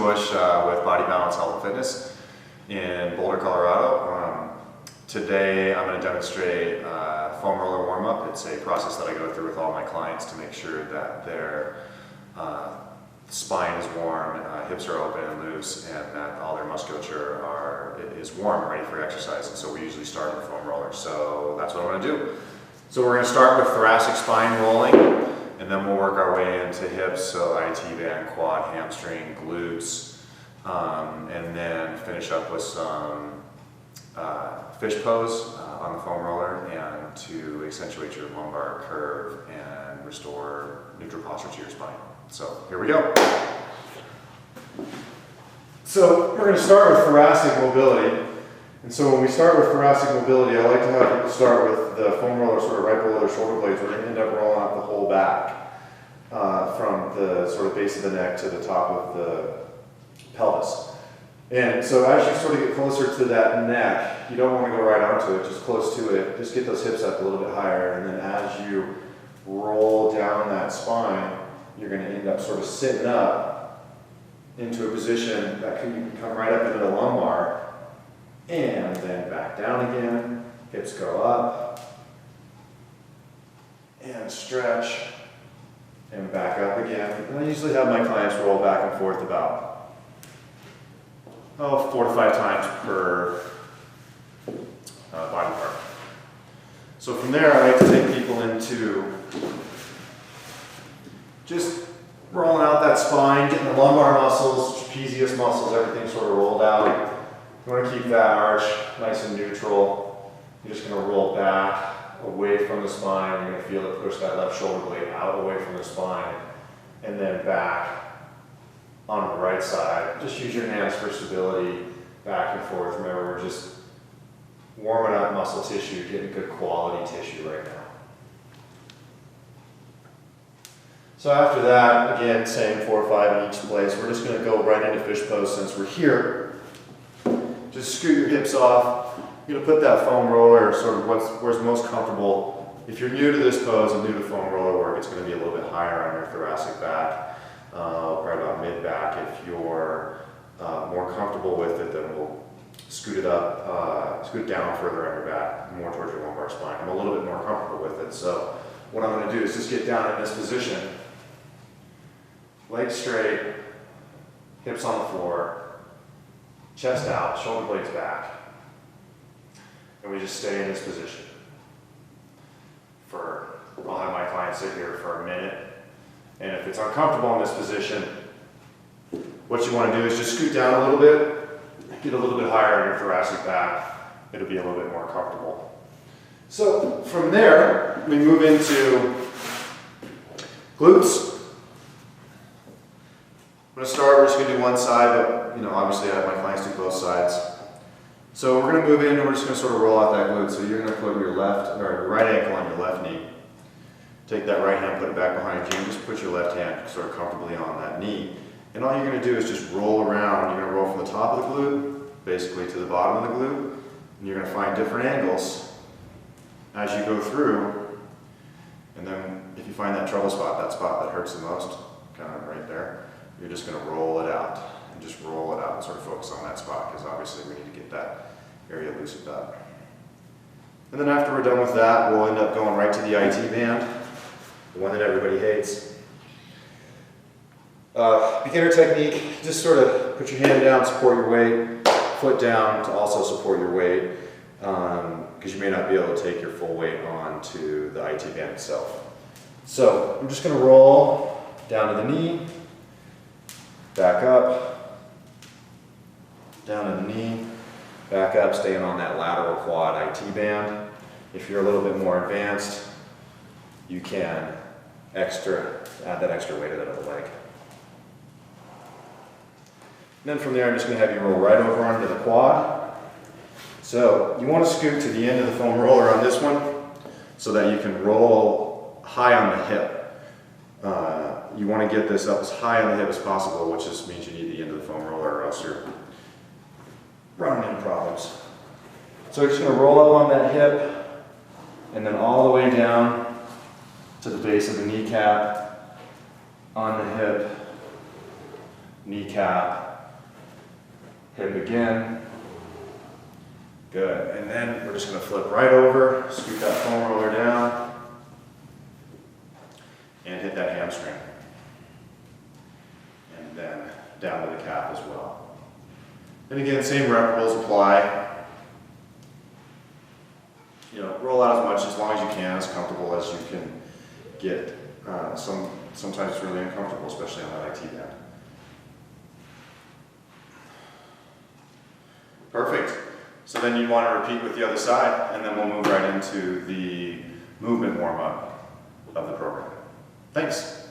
Bush with Body Balance Health and Fitness in Boulder, Colorado. Today I'm going to demonstrate foam roller warm-up. It's a process that I go through with all my clients to make sure that their spine is warm, hips are open and loose, and that all their musculature is warm, ready for exercise. And so we usually start with foam rollers. So that's what I'm going to do. So we're going to start with thoracic spine rolling, and then we'll work our way into hips, so IT band, quad, hamstring, glutes, and then finish up with some fish pose on the foam roller, and to accentuate your lumbar curve and restore neutral posture to your spine. So here we go. So we're going to start with thoracic mobility. And so when we start with thoracic mobility, I like to have people start with the foam roller sort of right below their shoulder blades. We're going to end up rolling up the whole back from the sort of base of the neck to the top of the pelvis. And so as you sort of get closer to that neck, you don't want to go right onto it, just close to it. Just get those hips up a little bit higher, and then as you roll down that spine, you're going to end up sort of sitting up into a position that you can come right up into the lumbar, and then back down again. Hips go up, and stretch, and back up again. And I usually have my clients roll back and forth about 4 to 5 times per body part. So from there, I like to take people into just rolling out that spine, getting the lumbar muscles, trapezius muscles, everything sort of rolled out. You want to keep that arch nice and neutral. You're just going to roll back away from the spine. You're going to feel it push that left shoulder blade out away from the spine, and then back on the right side. Just use your hands for stability, back and forth. Remember, we're just warming up muscle tissue, getting good quality tissue right now. So after that, again, same 4 or 5 in each place. We're just going to go right into fish pose since we're here. Just scoot your hips off. You're going to put that foam roller sort of where's most comfortable. If you're new to this pose and new to foam roller work, it's going to be a little bit higher on your thoracic back, right about mid-back. If you're more comfortable with it, then we'll scoot it up, scoot down further on your back, more towards your lumbar spine. I'm a little bit more comfortable with it. So what I'm going to do is just get down in this position, legs straight, hips on the floor, chest out, shoulder blades back, and we just stay in this position I'll have my clients sit here for a minute, and if it's uncomfortable in this position, what you want to do is just scoot down a little bit, get a little bit higher on your thoracic back. It'll be a little bit more comfortable. So from there, we move into glutes. I'm going to start, we're just going to do one side, but obviously I have my clients do both sides. So we're going to move in and we're just going to sort of roll out that glute. So you're going to put your right ankle on your left knee. Take that right hand, put it back behind you, and just put your left hand sort of comfortably on that knee. And all you're going to do is just roll around. You're going to roll from the top of the glute, basically to the bottom of the glute. And you're going to find different angles as you go through. And then if you find that trouble spot, that spot that hurts the most, kind of right there, you're just going to roll it out. And just roll it out and sort of focus on that spot, because obviously we need to get that area loosened up. And then after we're done with that, we'll end up going right to the IT band, the one that everybody hates. Beginner technique, just sort of put your hand down, support your weight, foot down to also support your weight, because you may not be able to take your full weight onto the IT band itself. So I'm just going to roll down to the knee, back up, down to the knee, back up, staying on that lateral quad IT band. If you're a little bit more advanced, you can add that extra weight to that other leg. And then from there, I'm just going to have you roll right over onto the quad. So you want to scoot to the end of the foam roller on this one so that you can roll high on the hip. You want to get this up as high on the hip as possible, which just means you need the end of the foam roller or else you're running into problems. So we're just going to roll up on that hip and then all the way down to the base of the kneecap, on the hip, kneecap, hip again. Good, and then we're just gonna flip right over, scoot that foam roller down, and hit that hamstring. And then down to the calf as well. And again, same rep rules apply. You know, roll out as long as you can, as comfortable as you can get. Sometimes it's really uncomfortable, especially on that IT band. Perfect. So then you want to repeat with the other side, and then we'll move right into the movement warm-up of the program. Thanks.